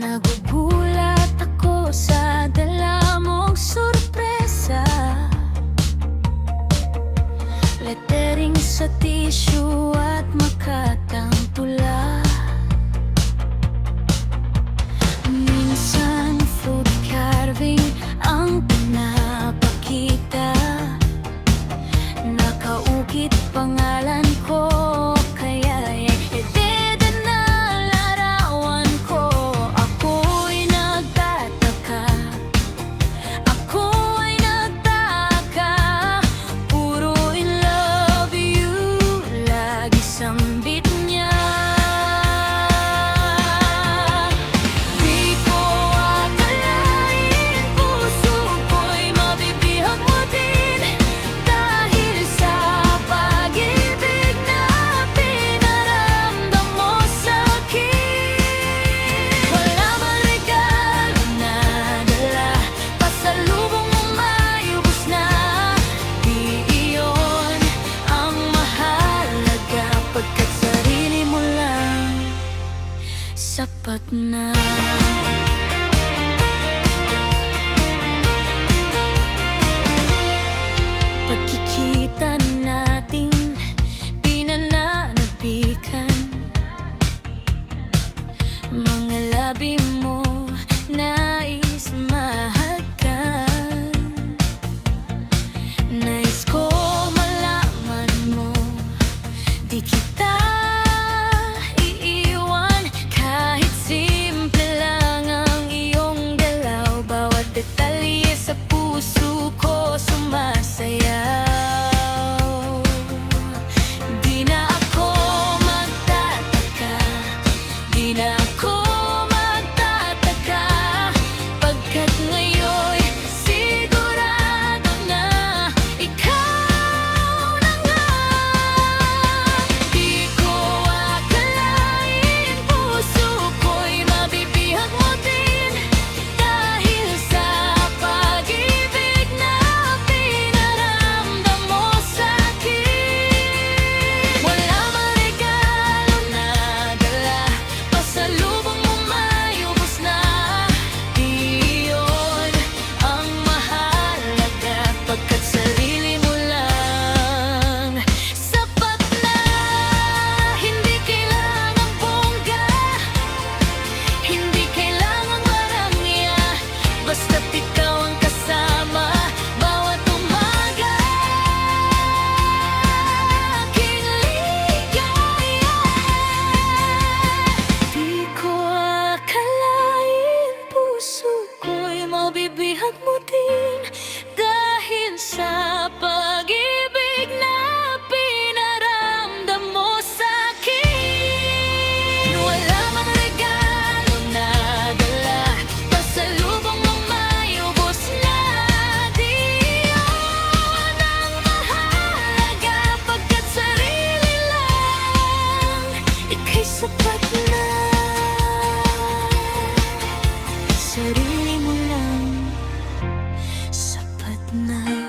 Nagugulat ako sa dala mong sorpresa. Lettering sa tissue at makatang tula. Minsan food carving ang pinapakita. Nakaukit pangalan ko, kaya edad na larawan ko. Ako'y nagtataka, ako'y nagtaka. Puro in love you, lagi sambit niya. Di ko akalain, puso ko'y mabibihag mo din. Dahil sa pag-ibig na pinaramdam mo sa'kin. Wala bang regalo na dala, pasalubong mo mayubos na. Di iyon ang mahalaga, pagkat sarili mo lang sapat na. Pagkikita natin pinananabikan. Mga labi mo nais mahagkan. Nais ko malaman mo, di kita iiwan. Kahit simple lang ang iyong galaw, bawat detalye sa puso ko sumasayaw. Di na ako magtataka, di na ako magtataka, pagkat ngayon'y sigurado na ikaw na nga. Di ko akalain, puso ko'y mabibihag mo din. Dahil sa pag-ibig na pinaramdam mo sa'kin. Wala bang regalo na dala, pasalubong mo mayubos na. Di iyon ang mahalaga, pagkat sarili mo lang sapat na. Hindi kailangang bongga, hindi kailangang marangya, basta't ikaw ang kasama bawat umaga. Aking ligaya. Di ko akalain, puso ko'y mabibihag mo din. Dahil sa pag-ibig na pinaramdam mo sa'kin. Wala bang regalo na dala, pasalubong mo mayubos na. Di iyon ang mahalaga, pagkat sarili lang ika'y sapat na. Sarili mo lang sapat na.